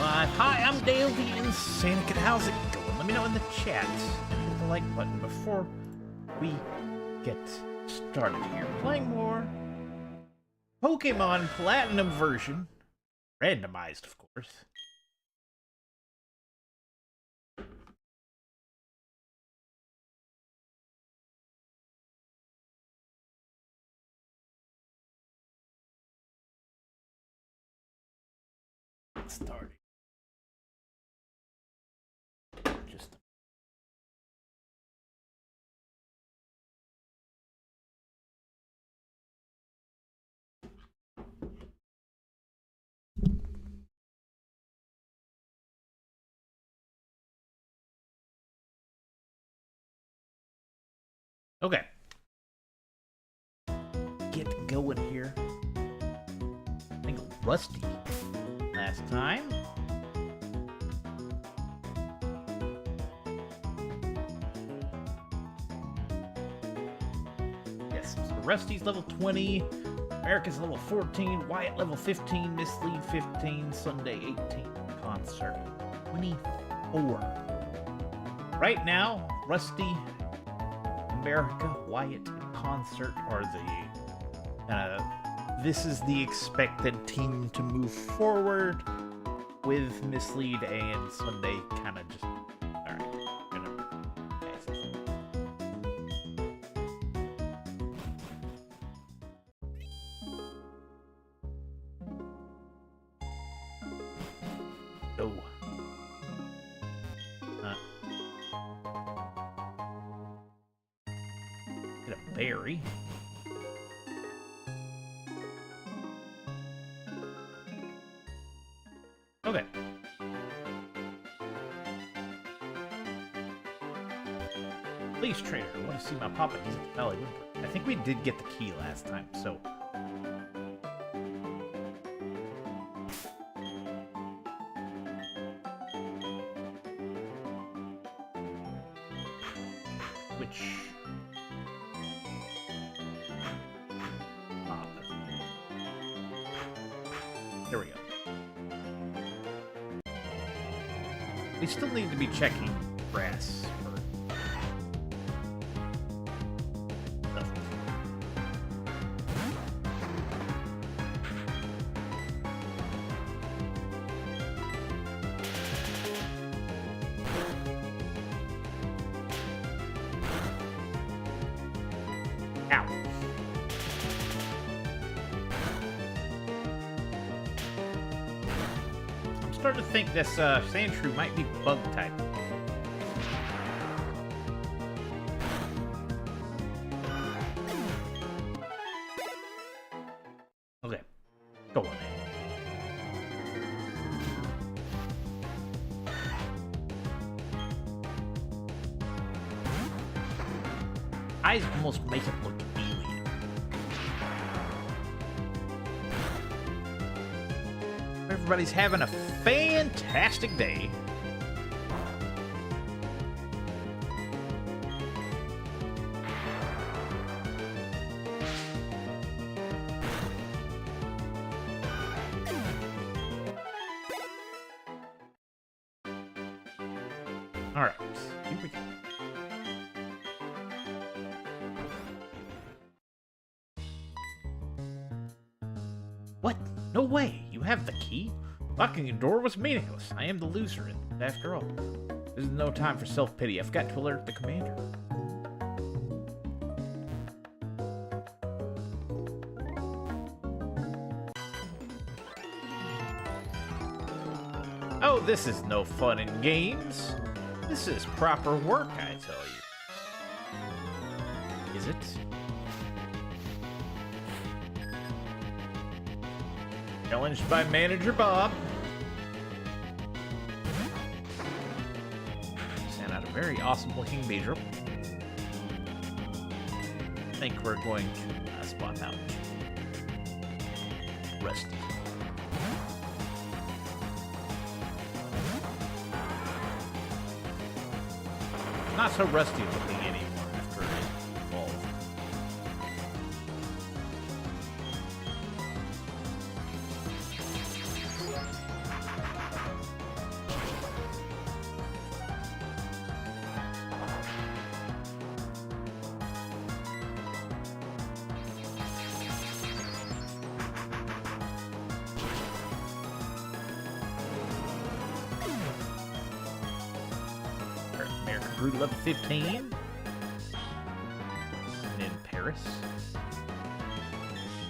live. Hi, I'm Dale the Insanic. How's it going? Let me know in the chat. Hit the like button before we get started here. Playing more Pokemon Platinum version. Randomized, of course. Let's start. Just okay. Get going here. I think Rusty last time. Yes, so Rusty's level 20, America's level 14, Wyatt level 15, Mislead 15, Sunday 18, Concert 24. Right now, Rusty, America, Wyatt, and Concert are the this is the expected team to move forward, with Mislead and Sunday kind of just alright. Oh. Get a berry. Okay. Please, trainer. I want to see my papa. He's at the Valley Whimper. I think we did get the key last time, so. Which. There we go. We still need to be checking grass for stuff. Ow. I'm starting to think this Sandshrew might be bug type. Okay, go on in. Eyes almost make it look alien. Everybody's having a fantastic day. All right, here we go. What? No way! You have the key? Locking the door was meaningless. I am the loser, and after all, this is no time for self-pity. I've got to alert the commander. Oh, this is no fun and games. This is proper work, I tell you. Is it? Challenged by Manager Bob. Sent out a very awesome looking Beedrill. I think we're going to swap out Rusty. Not so rusty looking anymore after it evolved. Grew to level 15. And then Paris.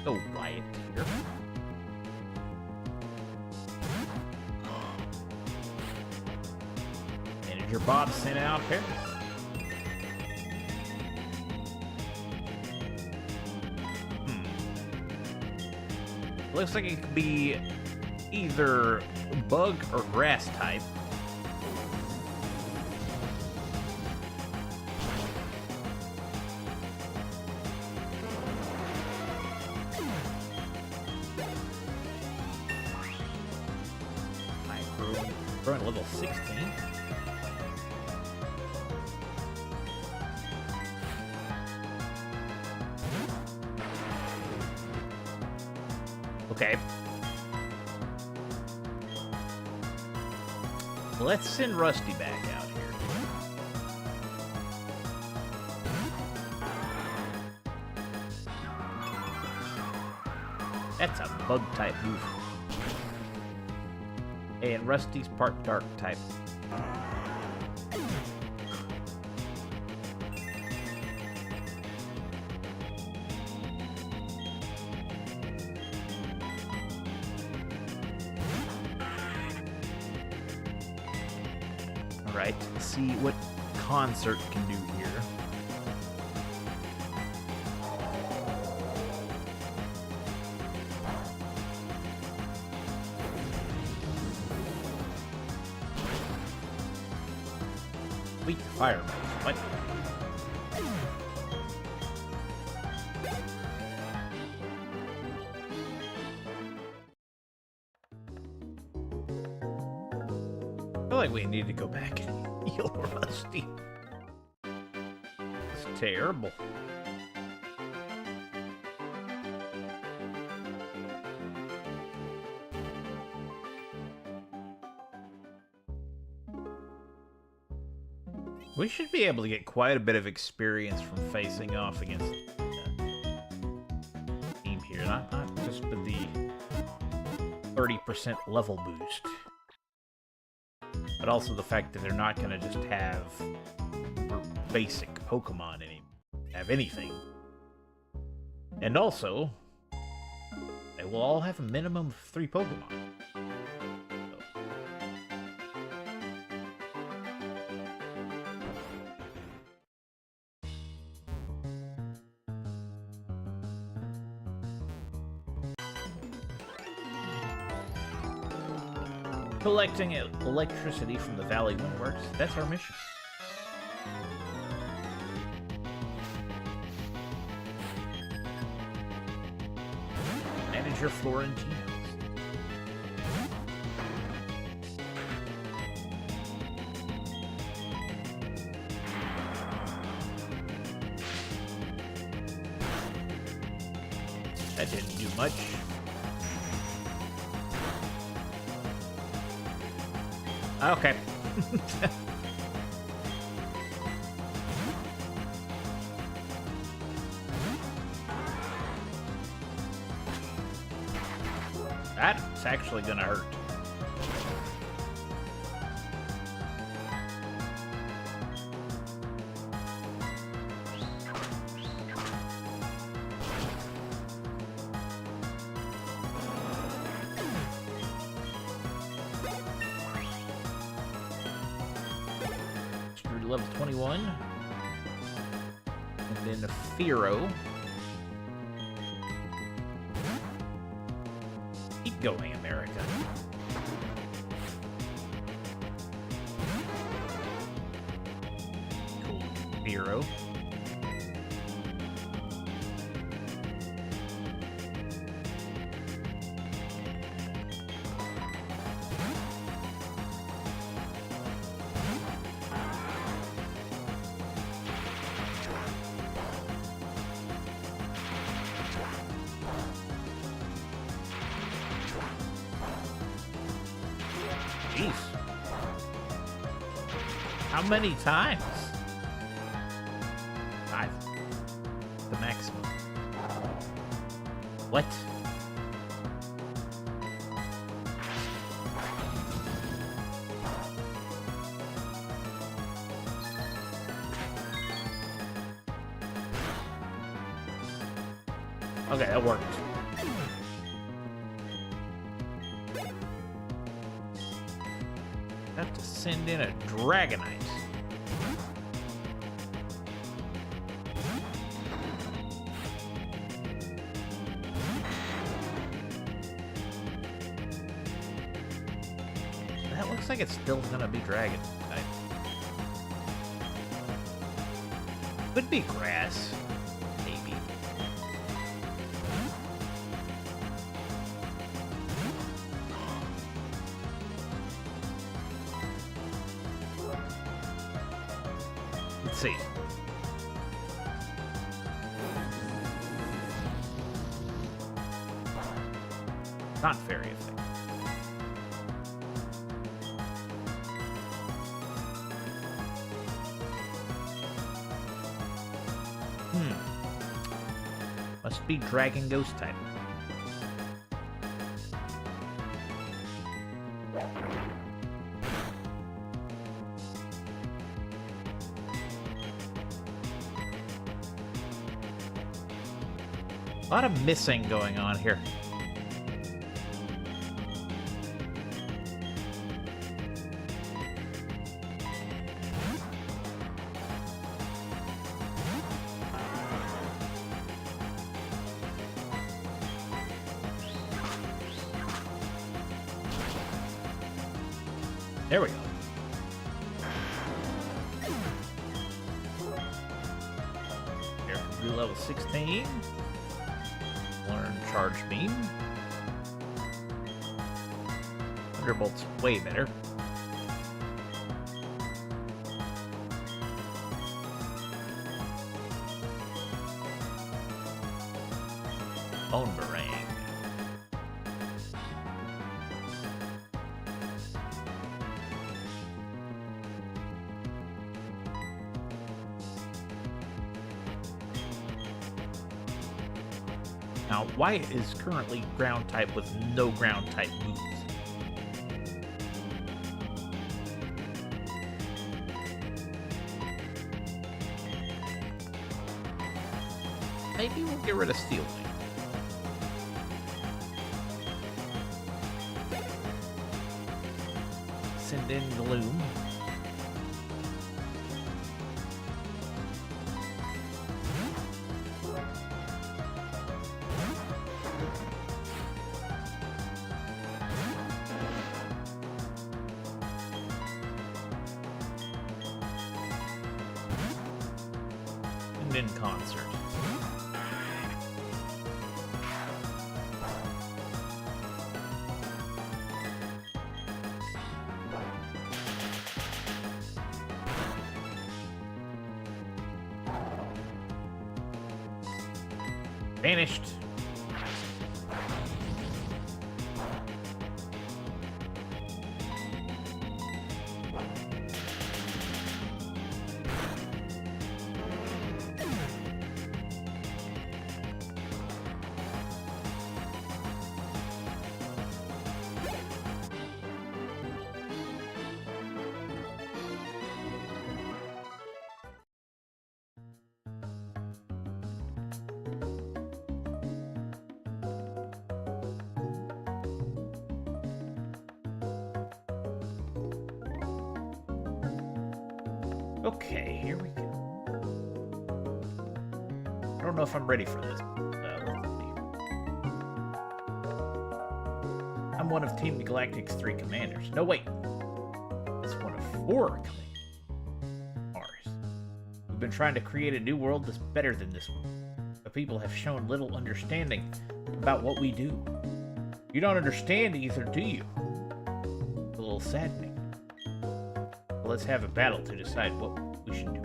Oh, Wyatt here. Manager Bob sent out Paris. Looks like it could be either bug or grass type. Growing to level 16. Okay. Let's send Rusty back out here. That's a bug type move. And Rusty's part dark type. Alright, let's see what Concert can do here. Weak fire move. What? I feel like we need to go back and heal Rusty. It's terrible. We should be able to get quite a bit of experience from facing off against the team here. Not just with the 30% level boost, but also the fact that they're not going to just have basic Pokemon have anything. And also, they will all have a minimum of 3 Pokemon. Collecting electricity from the Valley Windworks, that's our mission. Manager Florentinos. That didn't do much. Okay. That's actually gonna hurt. Level 21. And then the Firo. Keep going, America. Cool. Firo. Jeez. How many times? 5. The maximum. What? Okay, that worked. Have to send in a Dragonite. That looks like it's still gonna be Dragon. Could be grass. Maybe. Let's see. Not fairy, I think. Must be Dragon Ghost type. A lot of missing going on here. There we go. Here, do level 16. Learn Charge Beam. Thunderbolt's way better. Bone Barang. Now, Wyatt is currently ground type with no ground type moves. Maybe we'll get rid of Steel Wing. Send in Gloom. In concert. Vanished. Okay, here we go. I don't know if I'm ready for this. Let's see. I'm one of Team Galactic's 3 commanders. No, wait. It's one of 4 commanders. We've been trying to create a new world that's better than this one. The people have shown little understanding about what we do. You don't understand either, do you? It's a little saddening. Let's have a battle to decide what we should do.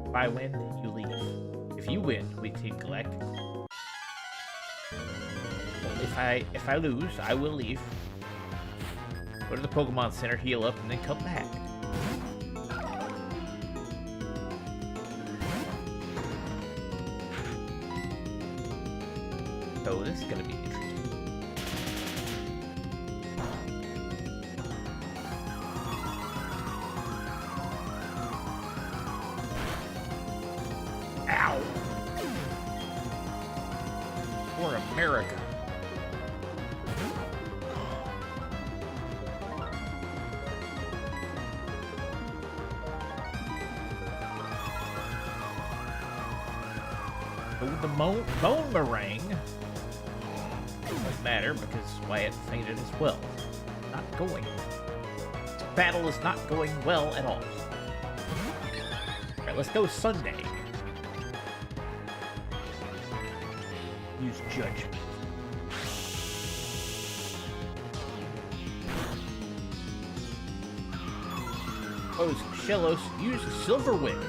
If I win, you leave. If you win, we Team Galactic. If I lose, I will leave. Go to the Pokemon Center, heal up, and then come back. So this is gonna be interesting. for America. Oh, the bone meringue doesn't matter because Wyatt fainted as well. Not going. This battle is not going well at all. Alright, let's go Sunday. Use judgment. Oppose Shellos. Use silver wings.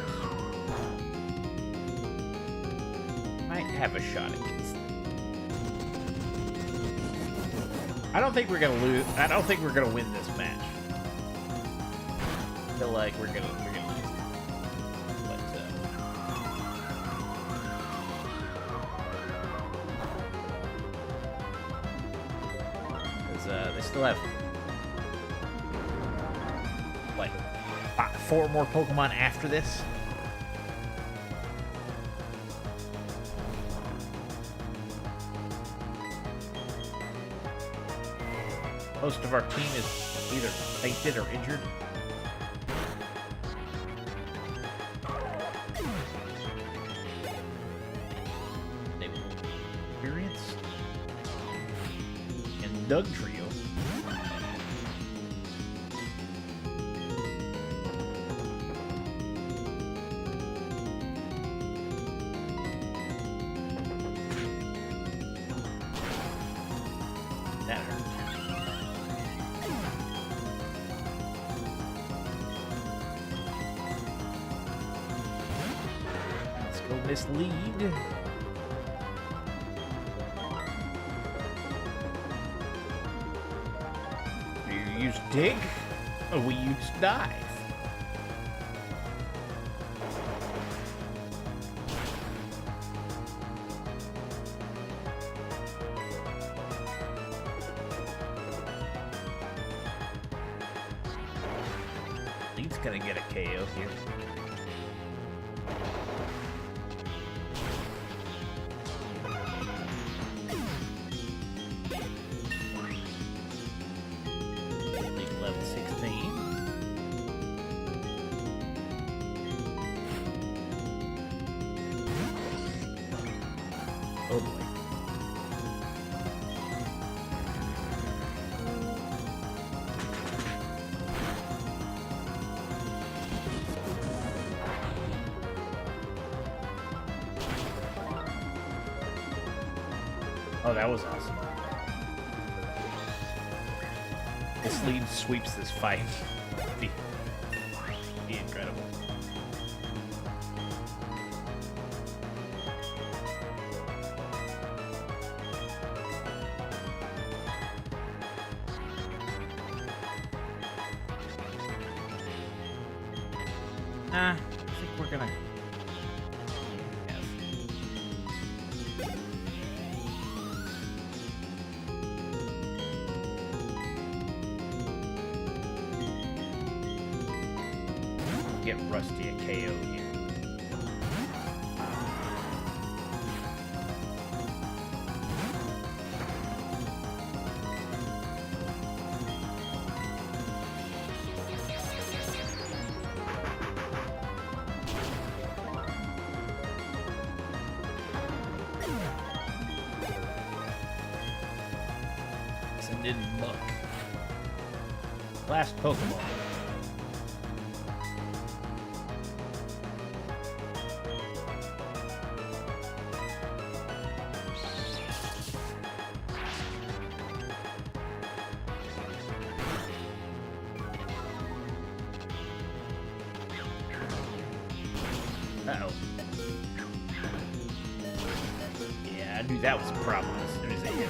Might have a shot against them. I don't think we're gonna lose. I don't think we're gonna win this match. I feel like we're gonna lose. They still have like 4 more Pokemon after this. Most of our team is either fainted or injured. Experience and Doug Trio. That hurt. Let's go mislead. Do you use dig? Or we use dive? Lead's gonna get a KO here. Lead level 16. Oh boy. Oh, that was awesome. This lead sweeps this fight. Be incredible. Nah, I think we're gonna... get Rusty a KO here. Send in Muck. Last Pokemon. Uh-oh. Yeah, I knew that was a problem as soon as I hit it.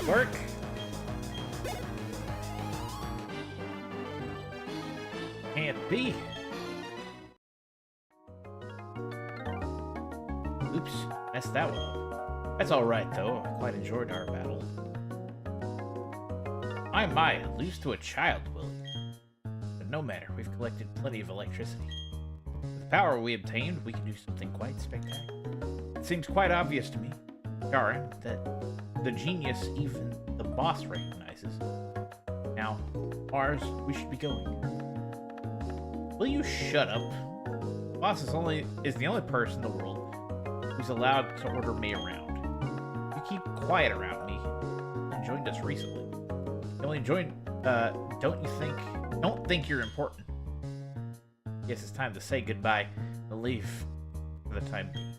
Work. Can't be. Oops, messed that one up. That's alright though, I quite enjoyed our battle. My, lose to a child, Willie. But no matter, we've collected plenty of electricity. With the power we obtained, we can do something quite spectacular. It seems quite obvious to me, Karen, that the genius even the boss recognizes. Now, Mars, we should be going. Will you shut up? The boss is the only person in the world who's allowed to order me around. You keep quiet around me. You joined us recently. You only joined, don't think you're important. Guess it's time to say goodbye and leave for the time being.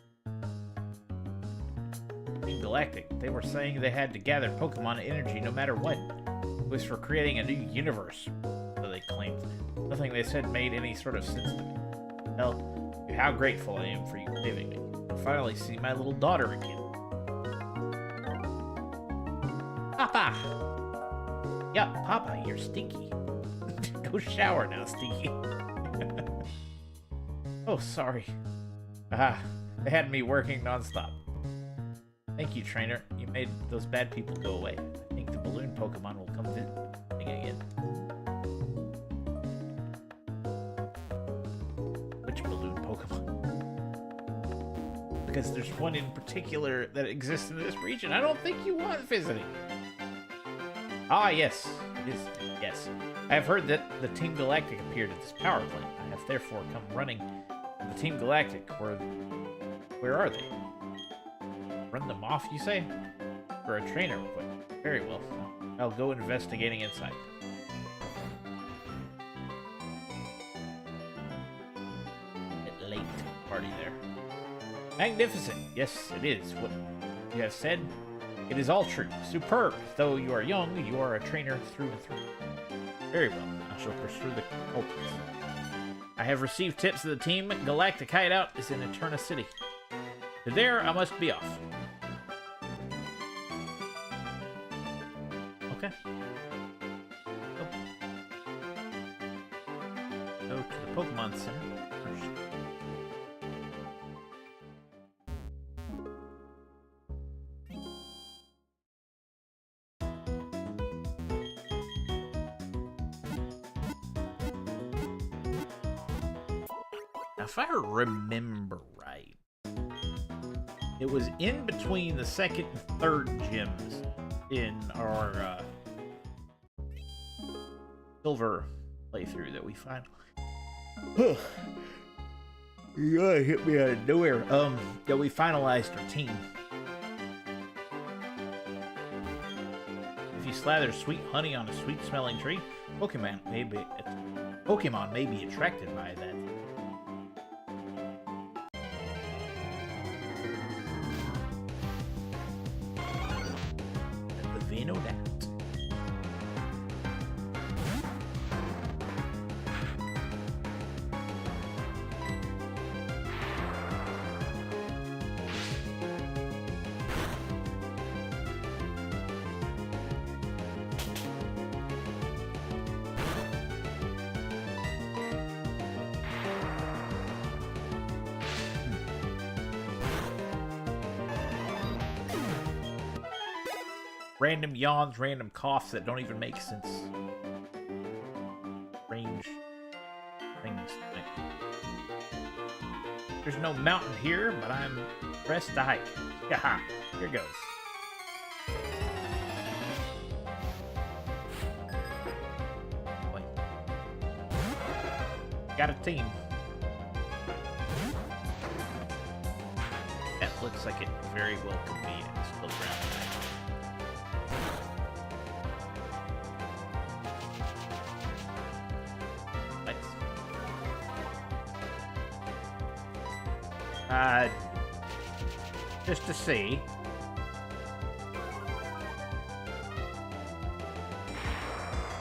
Team Galactic, they were saying they had to gather Pokemon energy no matter what. It was for creating a new universe, so they claimed. Nothing they said made any sort of sense to me. Hell, how grateful I am for you saving me. I'll finally see my little daughter again. Papa! Yeah, Papa, you're stinky. Go shower now, Stinky. Oh, sorry. They had me working nonstop. Thank you, trainer. You made those bad people go away. I think the balloon Pokemon will come visiting again. Which balloon Pokemon? Because there's one in particular that exists in this region. I don't think you want visiting. Ah, yes. It is. Yes. I have heard that the Team Galactic appeared at this power plant. I have therefore come running to the Team Galactic. Where are they? Run them off, you say? For a trainer request. Very well. I'll go investigating inside. Bit late party there. Magnificent. Yes, it is. What you have said, it is all true. Superb. Though you are young, you are a trainer through and through. Very well. I shall pursue the culprits. I have received tips that the Team Galactic hideout is in Eterna City. To there, I must be off. Okay. Go to the Pokemon Center first. Now, if I remember right, it was in between the second and third gyms in our silver playthrough that we finally hit me out of nowhere. That we finalized our team. If you slather sweet honey on a sweet-smelling tree, Pokemon may be attracted by that. Know that. Random yawns, random coughs that don't even make sense. Strange things. There's no mountain here, but I'm pressed to hike. Haha, here goes. Wait. Got a team. That looks like it very well could be a split round. Just to see.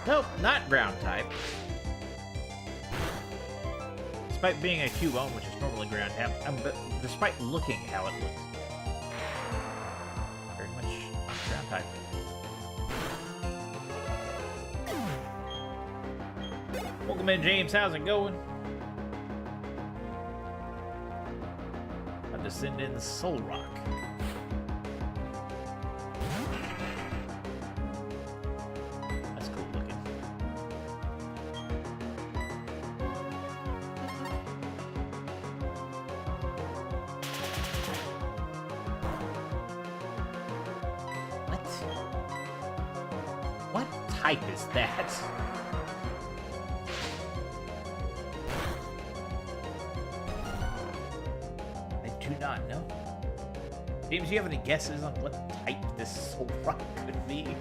Nope, not ground type. Despite being a Cubone, which is normally ground type, but despite looking how it looks. Very much ground type. Welcome in, James. How's it going? I'm descending the Soul Rock. That's cool looking. What type is that? Not know. James, do you have any guesses on what type this Soul Rock could be?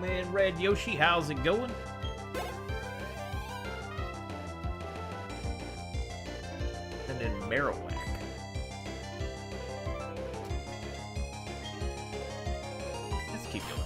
Man, Red Yoshi, how's it going? Marowak. Let's keep going.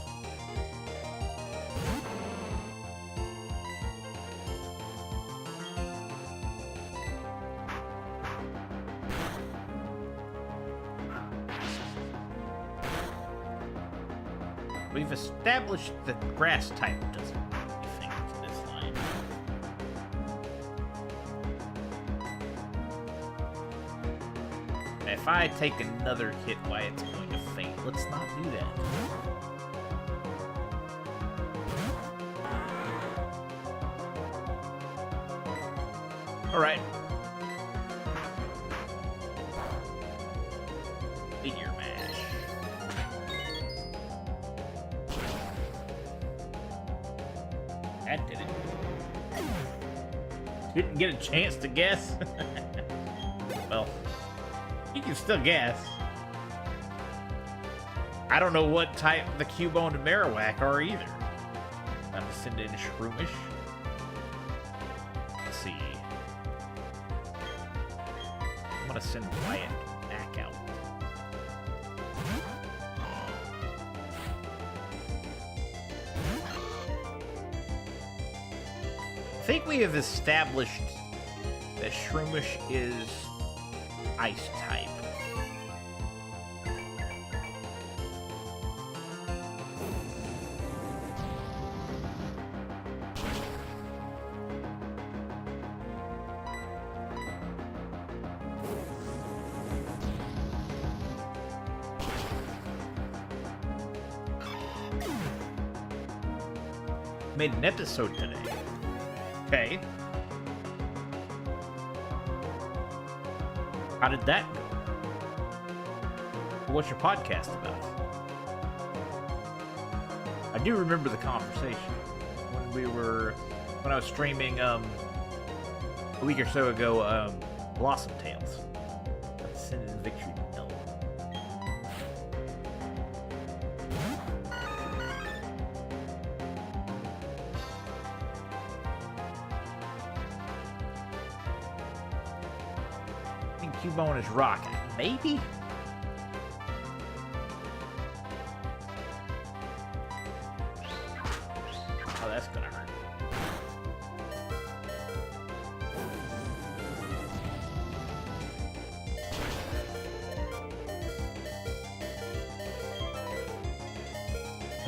We've established that grass type doesn't do anything to this line. If I take another hit, Wyatt's going to faint. Let's not do that. Alright. Figure mash. That did it. Didn't get a chance to guess. Well, you can still guess. I don't know what type the Cubone and Marowak are either. I'm descending Shroomish. Let's see. I'm gonna send Wyatt back out. I think we have established that Shroomish is ice type. Made an episode today. Okay. How did that go? What's your podcast about? I do remember the conversation when I was streaming a week or so ago, Blossom Tales. Ascended Victory Hill. I think Cubone is rock. Maybe? Oh, that's gonna hurt.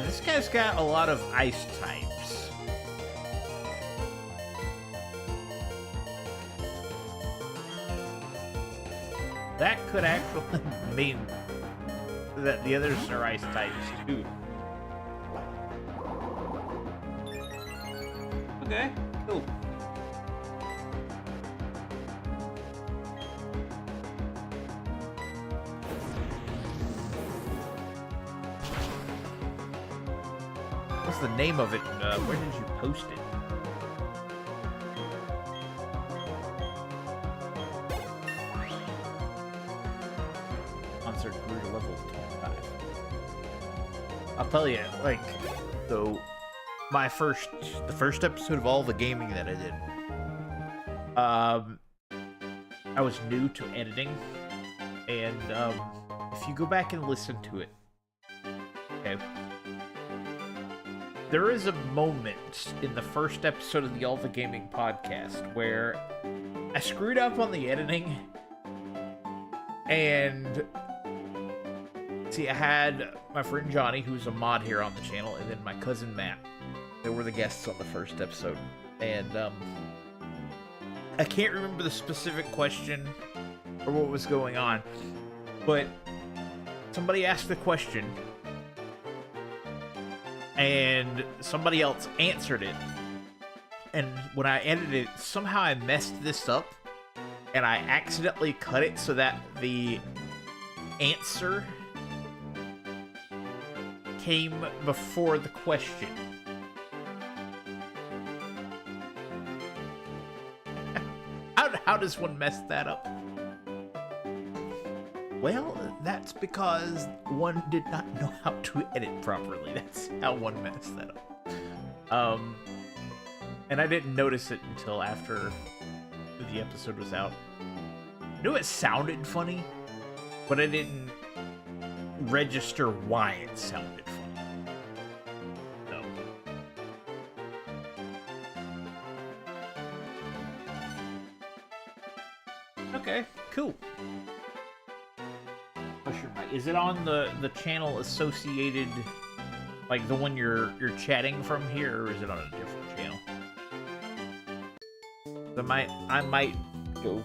This guy's got a lot of ice types. That could actually mean that the others are ice types too. Okay, cool. What's the name of it? Where did you post it? Concert grew to level 25. I'll tell you, like, so the first episode of all the gaming that I did, I was new to editing, and if you go back and listen to it, okay, there is a moment in the first episode of the All the Gaming podcast where I screwed up on the editing, and see, I had my friend Johnny, who's a mod here on the channel, and then my cousin Matt. They were the guests on the first episode, and I can't remember the specific question or what was going on, but somebody asked the question, and somebody else answered it. And when I edited it, somehow I messed this up, and I accidentally cut it so that the answer came before the question. How does one mess that up? Well, that's because one did not know how to edit properly. That's how one messed that up. And I didn't notice it until after the episode was out. I knew it sounded funny, but I didn't register why it sounded funny. No. Okay, cool. Is it on the channel associated, like the one you're chatting from here, or is it on a different channel? I might go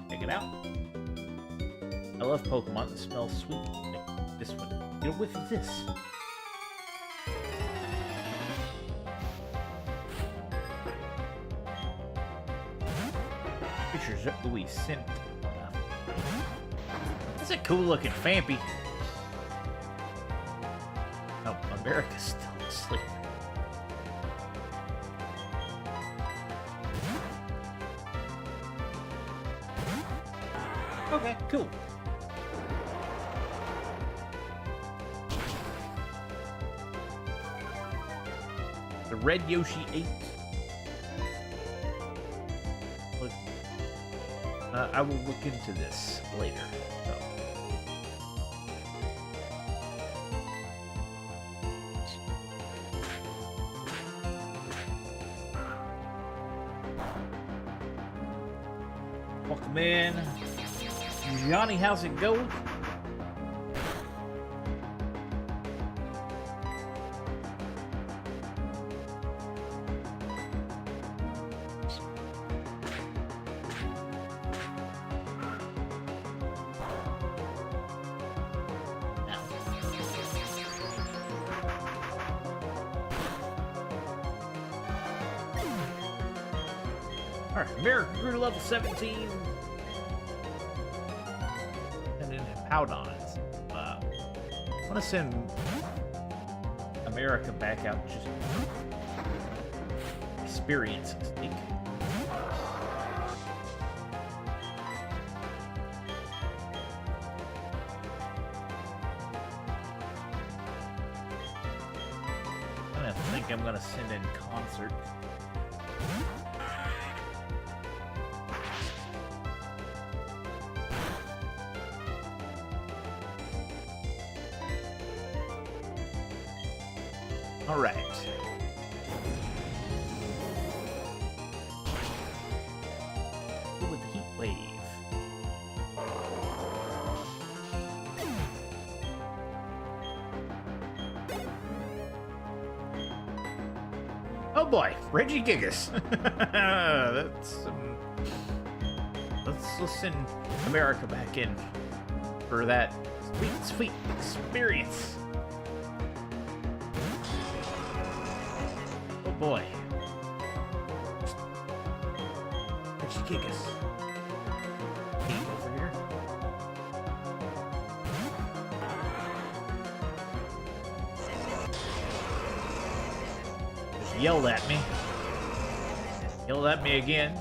check it out. I love Pokemon that smell sweet. Like this one. Get a whiff of this. Pictures of Louis sent. That's a cool looking Fampy. Oh, America's still asleep. Okay, cool. The red Yoshi ate. Look, I will look into this later. So. Welcome in. Johnny, how's it going? Alright, America grew to level 17. And then Powdons. I want to send America back out just experience sake. I think I'm gonna send in Concert. All right. With the heat wave. Oh boy, Reggie Gigas. Let's send America back in for that sweet experience. Oh boy. Reggie Gigas. Over here. Just yelled at me. Yelled at me again.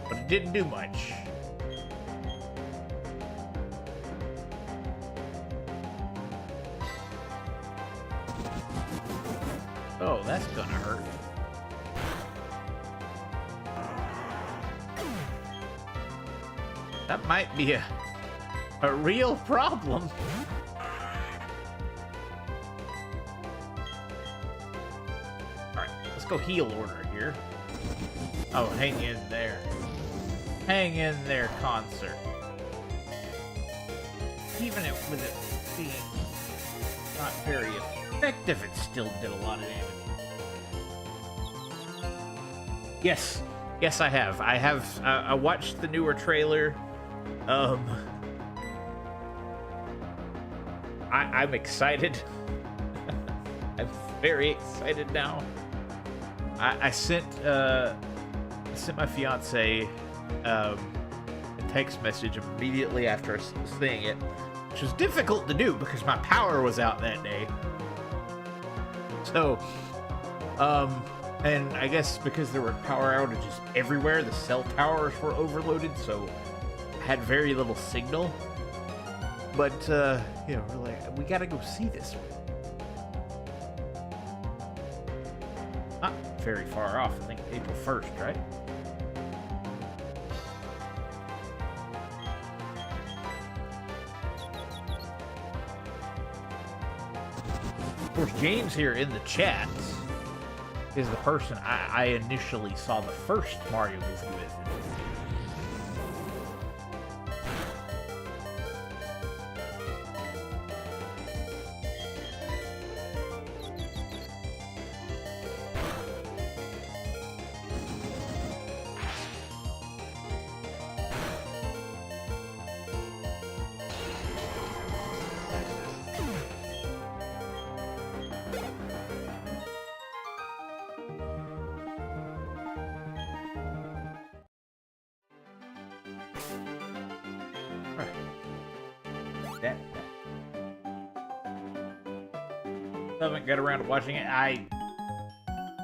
But it didn't do much. Oh, that's gonna hurt. That might be a real problem. Let's go heal order here. Oh, hang in there. Hang in there, concert. Even with it being not very effective, it still did a lot of damage. Yes. Yes, I have. I watched the newer trailer. I'm excited. I'm very excited now. I sent my fiance a text message immediately after seeing it, which was difficult to do because my power was out that day. So, and I guess because there were power outages everywhere, the cell towers were overloaded, so I had very little signal. But, you know, we're like, we gotta go see this one. Not very far off, I think April 1st, right? Of course, James here in the chat is the person I initially saw the first Mario movie with. Haven't got around to watching it.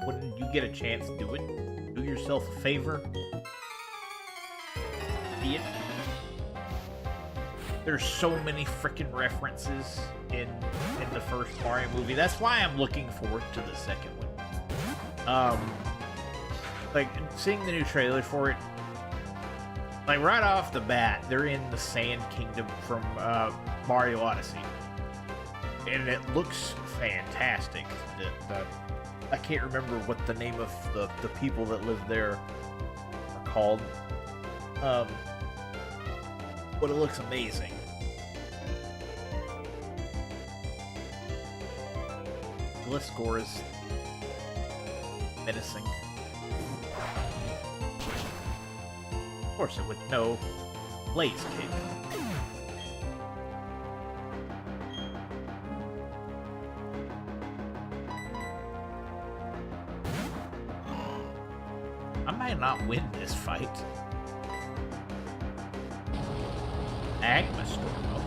When you get a chance, do it. Do yourself a favor. See it. There's so many freaking references in the first Mario movie. That's why I'm looking forward to the second one. Like seeing the new trailer for it. Like right off the bat, they're in the Sand Kingdom from Mario Odyssey. And it looks fantastic. I can't remember what the name of the people that live there are called. But it looks amazing. Gliscor is menacing. Of course it would know Blaze King. I might not win this fight. Agma Storm.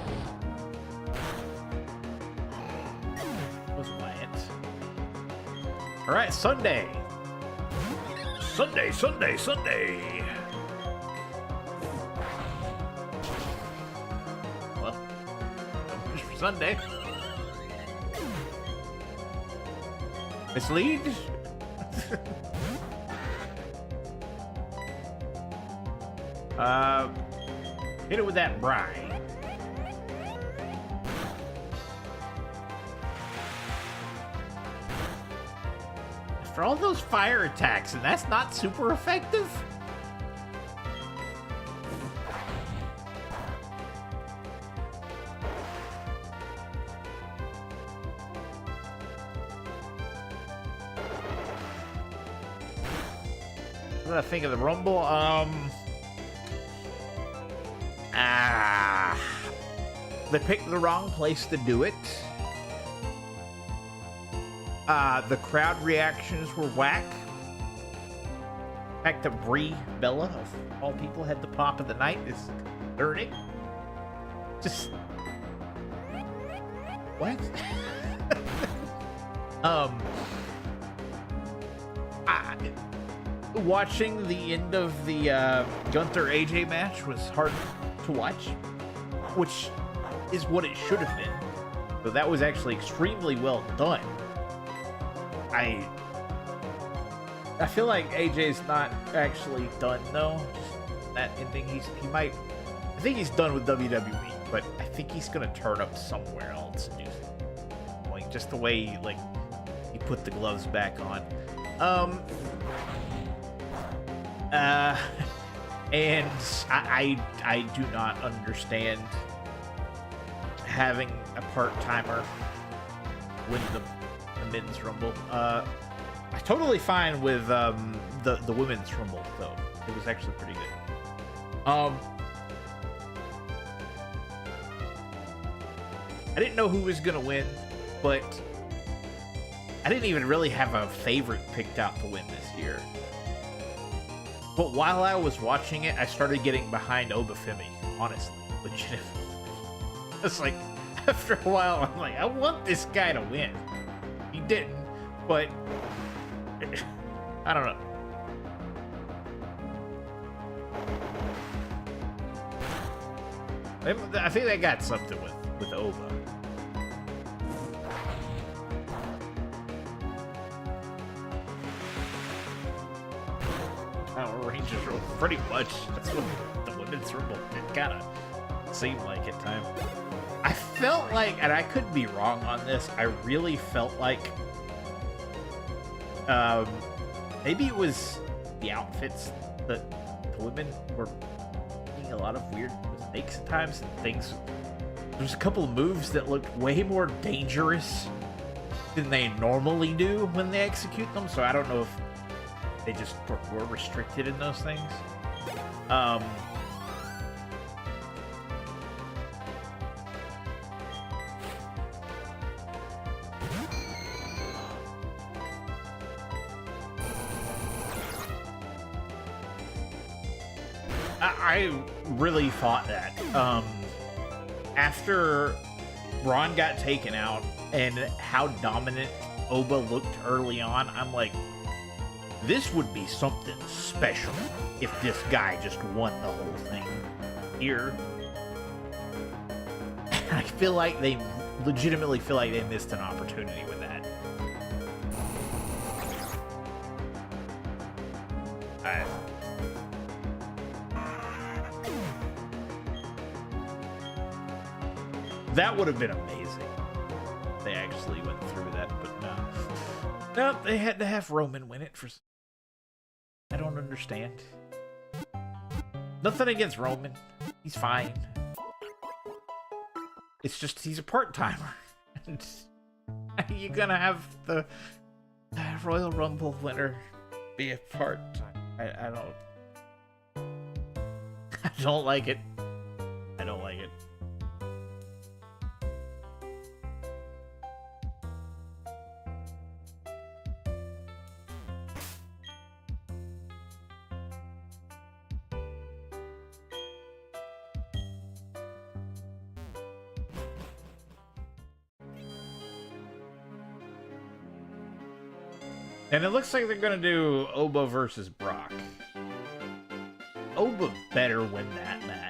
Was Wyatt. Alright, Sunday. Sunday. Well, just for Sunday. Mislead? Hit it with that brine. For all those fire attacks, and that's not super effective? What did I think of the Rumble? They picked the wrong place to do it. The crowd reactions were whack. The fact that Brie Bella, of all people, had the pop of the night is concerning. Just... what? Watching the end of the Gunther AJ match was hard to watch, which is what it should have been. So that was actually extremely well done. I feel like AJ's not actually done though. That ending, he might. I think he's done with WWE, but I think he's gonna turn up somewhere else and do something. Like just the way he put the gloves back on. Um, uh, and I do not understand having a part-timer win the men's rumble. I'm totally fine with the women's rumble though. It was actually pretty good. I didn't know who was gonna win, but I didn't even really have a favorite picked out to win this year. But while I was watching it, I started getting behind Obafemi, honestly, legitimately. It's like, after a while, I'm like, I want this guy to win. He didn't, but I don't know. I think they got something with Oba. Power Rangers rule, pretty much. That's what the women's rumble it kind of seemed like at times. I felt like, and I could be wrong on this, I really felt like maybe it was the outfits that the women were making a lot of weird mistakes at times and things. There's a couple of moves that looked way more dangerous than they normally do when they execute them, so I don't know if they just were restricted in those things. I really thought that after Ron got taken out and how dominant Oba looked early on, I'm like, this would be something special if this guy just won the whole thing here. I feel like they legitimately feel like they missed an opportunity with that. That would have been amazing. They actually went through that, but no. Nope, they had to have Roman win it for... I don't understand. Nothing against Roman. He's fine. It's just he's a part-timer. You're gonna have the Royal Rumble winner be a part-time. I don't like it. I don't like it. And it looks like they're gonna do Oba versus Brock. Oba better win that match.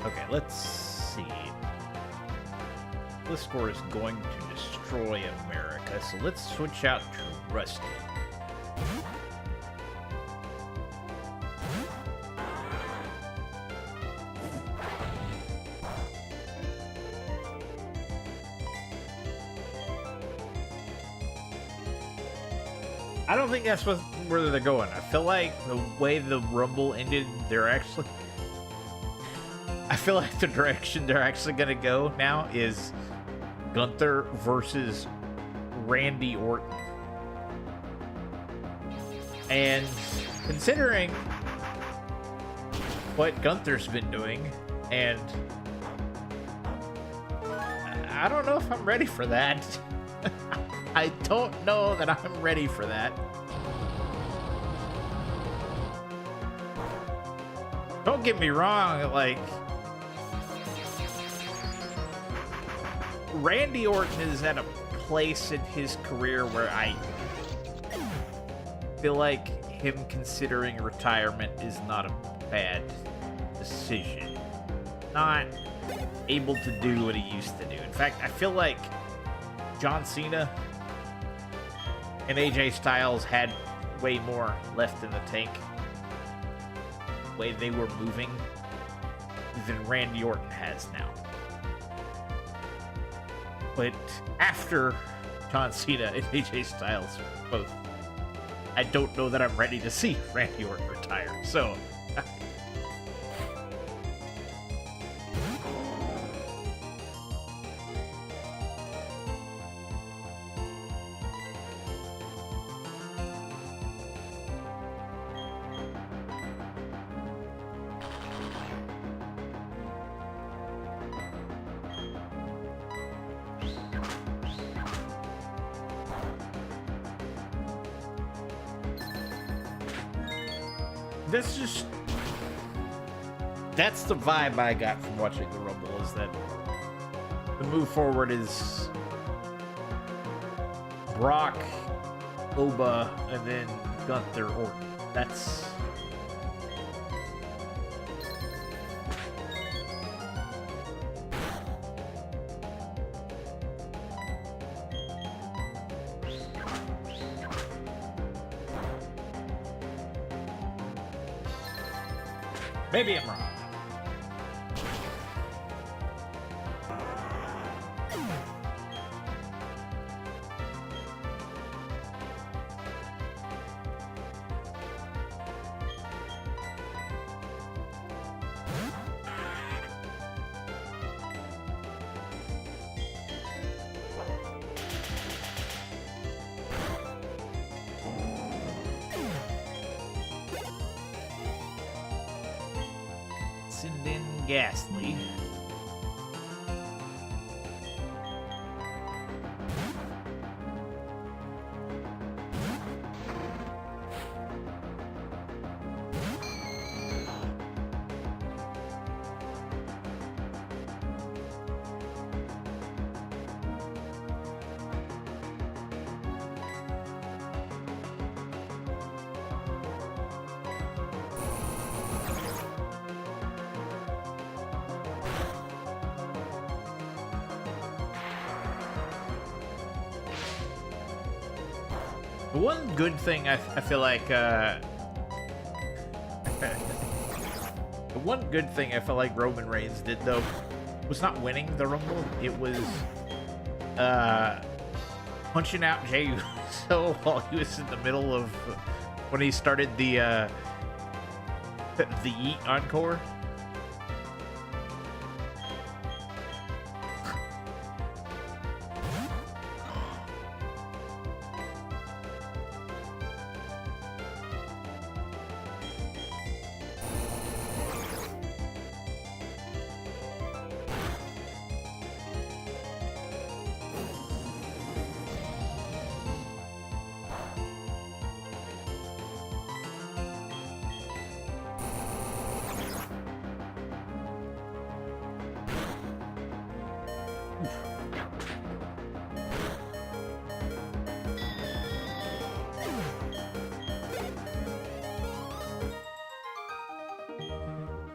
Okay, let's see. This score is going to destroy America, so let's switch out to Rusty. I don't think that's where they're going. I feel like the way the Rumble ended, I feel like the direction they're actually going to go now is Gunther versus Randy Orton. And considering what Gunther's been doing, and I don't know if I'm ready for that. I don't know that I'm ready for that. Don't get me wrong, like, Randy Orton is at a place in his career where I feel like him considering retirement is not a bad decision. not able to do what he used to do. In fact, I feel like John Cena and AJ Styles had way more left in the tank, the way they were moving, than Randy Orton has now. But after John Cena and AJ Styles both, I don't know that I'm ready to see Randy Orton retire. So that's the vibe I got from watching the Rumble, is that the move forward is Brock, Oba, and then Gunther Orton. That's maybe I'm wrong. Send in Ghastly. The one good thing I feel like, the one good thing I felt like Roman Reigns did, though, was not winning the Rumble. It was, punching out Jey Uso while he was in the middle of, when he started the Yeet Encore.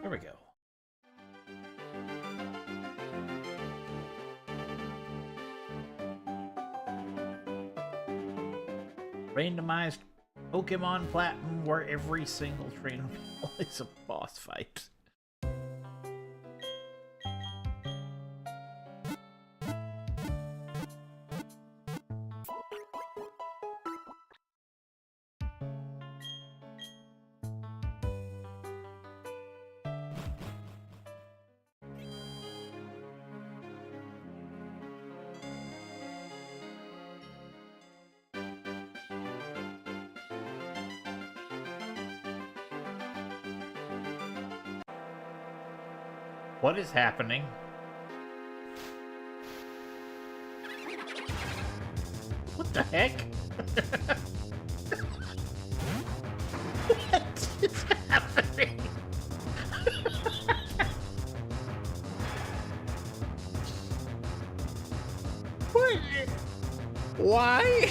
Here we go. Randomized Pokemon Platinum, where every single trainer is a boss fight. What is happening? What the heck? What is happening? What? Why?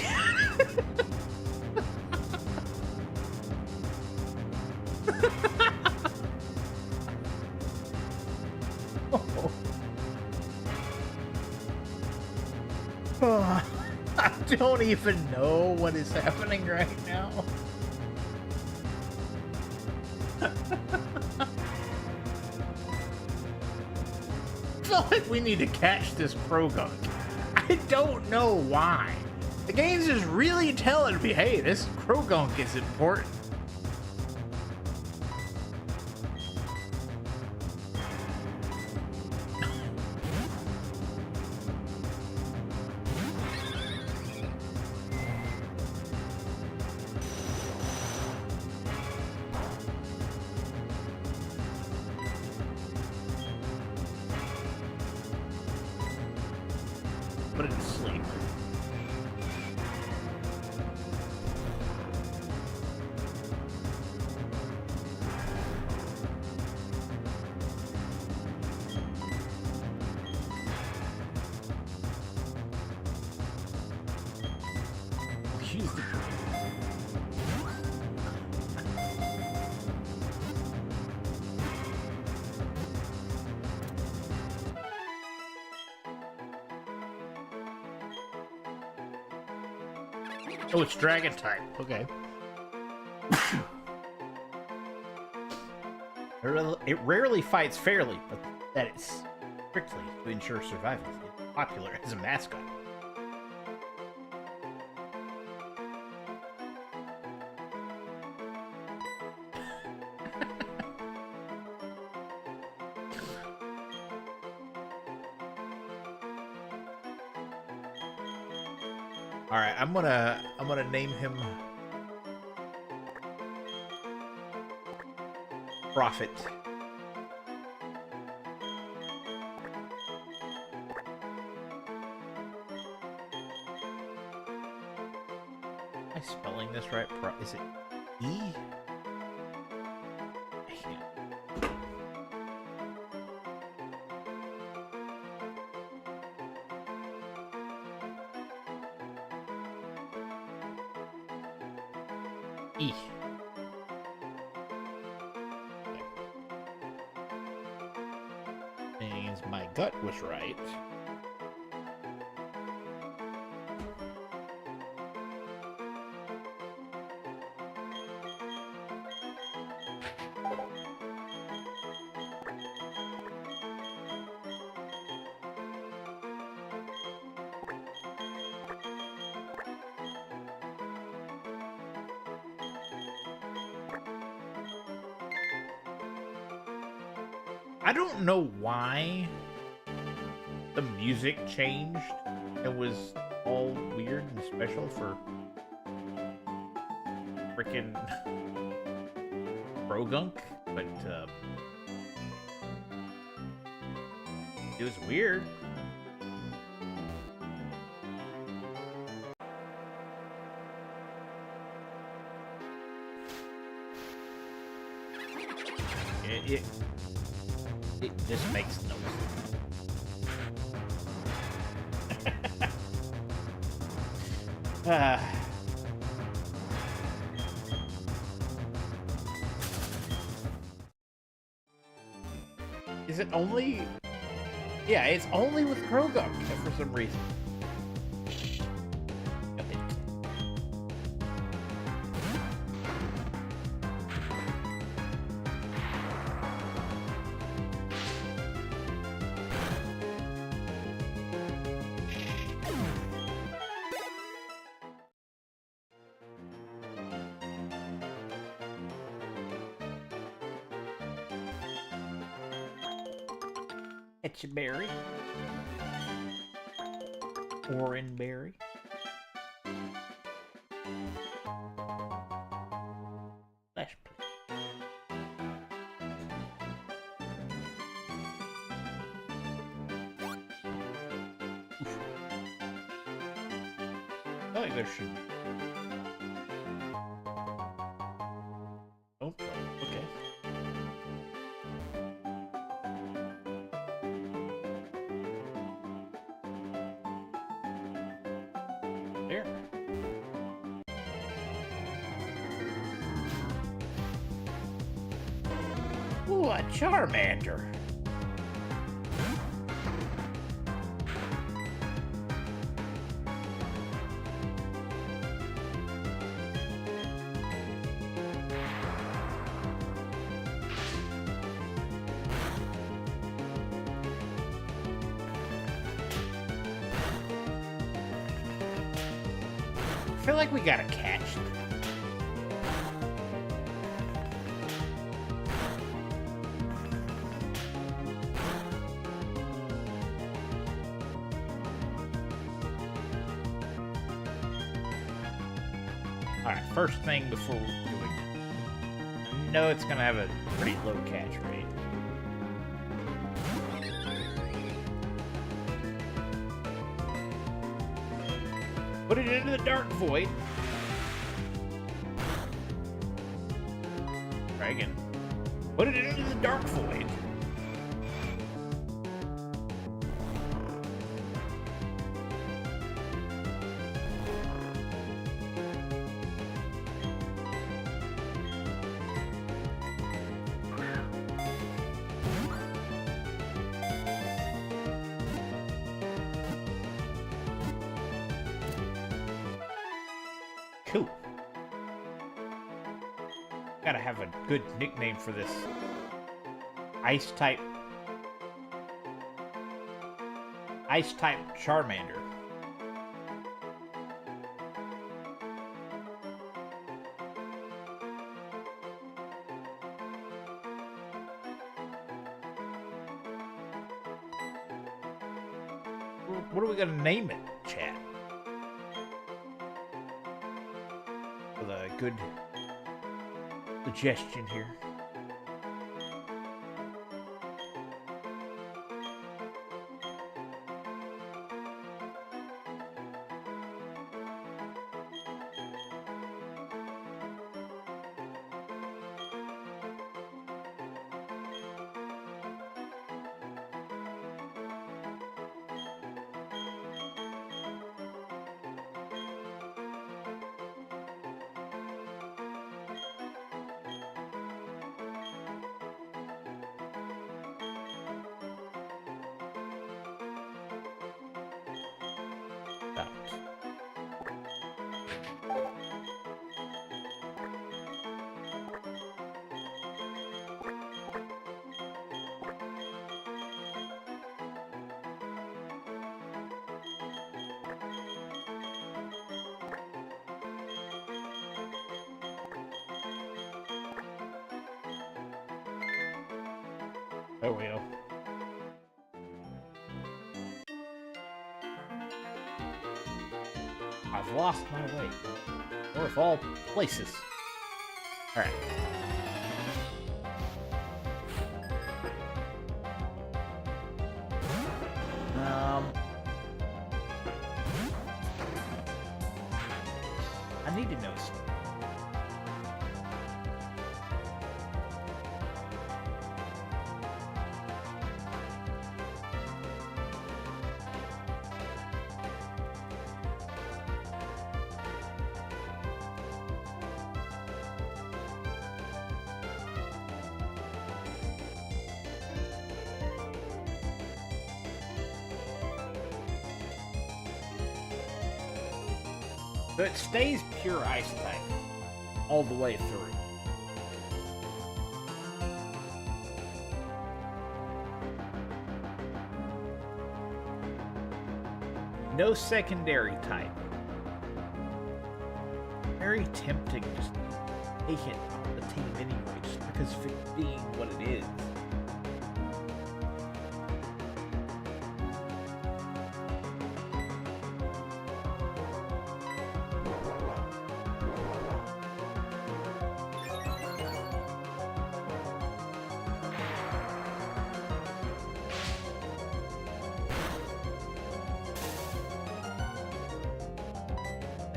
don't even know what is happening right now. I feel like we need to catch this Krogunk. I don't know why. The game's just really telling me, hey, this Krogunk is important. Put it to sleep. Use the Oh, it's dragon type. Okay. It rarely fights fairly, but that is strictly to ensure survival. It's popular as a mascot. All right, I'm gonna name him Prophet. Am I spelling this right? Is it E? E. Means my gut was right. I don't know why the music changed. It was all weird and special for frickin' Krogunk, but it was weird. It just makes no sense. Is it only... Yeah, it's only with Krogunk for some reason. Etchaberry. Oranberry. Flash plate. I think there should. Oh, okay. There. Ooh, a Charmander. feel like we gotta catch it. Alright, first thing before we're doing, I know it's gonna have a pretty low catch rate. Put it into the dark void. Try again. Put it into the dark void. Cool. Gotta have a good nickname for this Ice-type Charmander. What are we gonna name it, chat? With a good suggestion here. Oh well. I've lost my way. Or of all places. Alright. I need to know something. So it stays pure ice type all the way through. No secondary type. Very tempting to just take it on the team anyway, just because of it being what it is.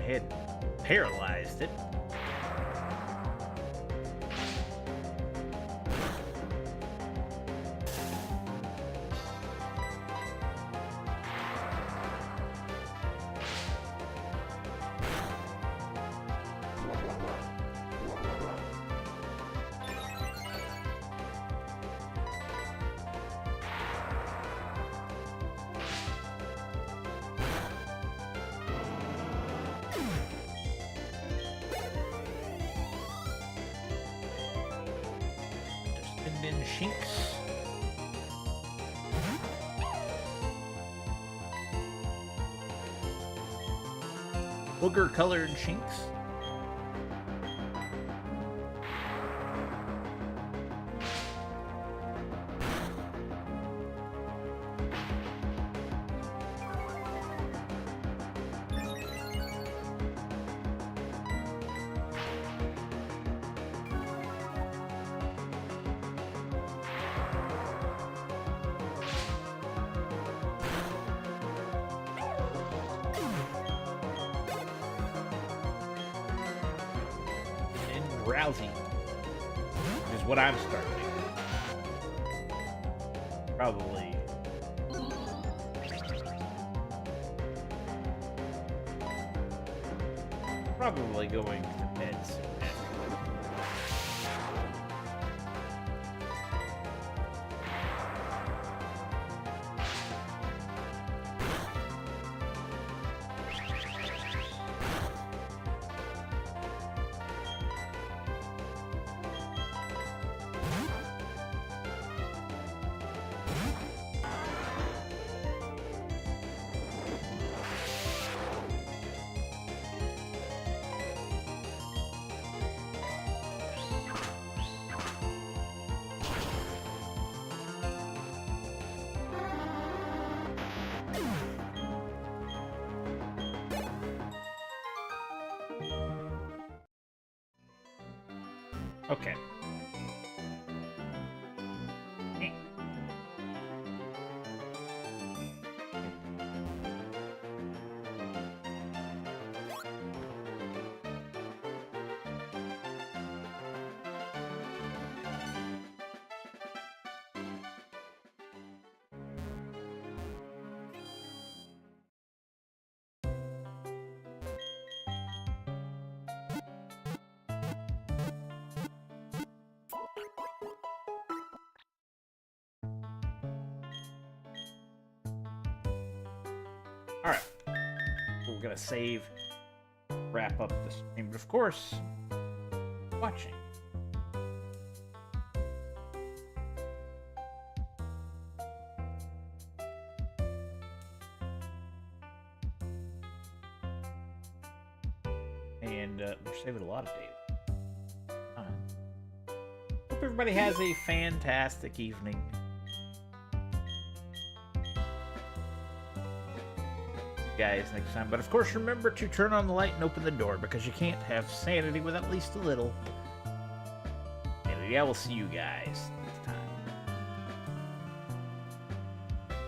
Had paralyzed it. Shinks. booger-colored chinks. Rousey, which is what I'm starting. Probably. Probably going to bed soon. Okay. Alright. We're gonna save, wrap up the stream, but of course, watching. And we're saving a lot of data. Hope everybody has a fantastic evening. Guys next time, but of course remember to turn on the light and open the door, because you can't have sanity without at least a little. And yeah, we'll see you guys